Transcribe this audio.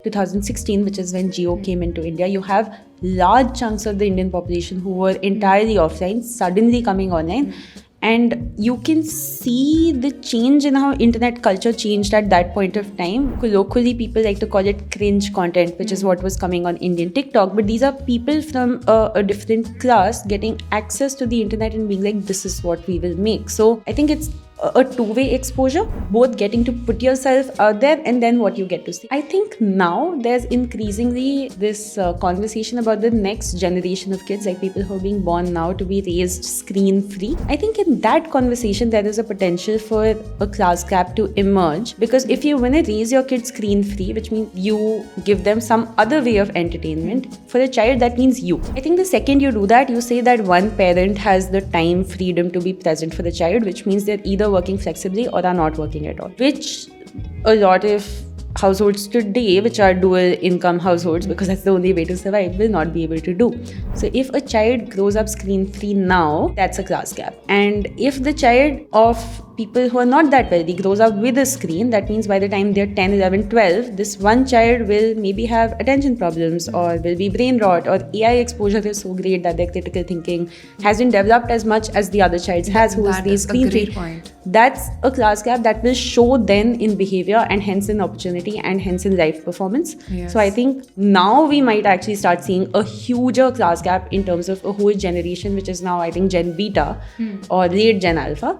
2016, which is when Jio came into India, you have large chunks of the Indian population who were entirely offline suddenly coming online. And you can see the change in how internet culture changed at that point of time. Colloquially, people like to call it cringe content, which is what was coming on Indian TikTok. But these are people from a different class getting access to the internet and being like, this is what we will make. So I think it's a two-way exposure, both getting to put yourself out there and then what you get to see. I think now there's increasingly this conversation about the next generation of kids, like people who are being born now, to be raised screen-free. I think in that conversation there is a potential for a class gap to emerge, because if you want to raise your kids screen-free, which means you give them some other way of entertainment, for a child that means you. I think the second you do that, you say that one parent has the time freedom to be present for the child, which means they're either working flexibly or are not working at all, which a lot of households today, which are dual income households, because that's the only way to survive, will not be able to do. So if a child grows up screen free now, that's a class gap. And if the child of people who are not that wealthy grows up with a screen, that means by the time they're 10, 11, 12, this one child will maybe have attention problems or will be brain rot, or AI exposure is so great that their critical thinking hasn't developed as much as the other child's has, who is raised screen free. That's a class gap that will show then in behavior and hence in opportunity and hence in life performance. Yes. So I think now we might actually start seeing a huger class gap in terms of a whole generation, which is now I think Gen Beta or late Gen Alpha.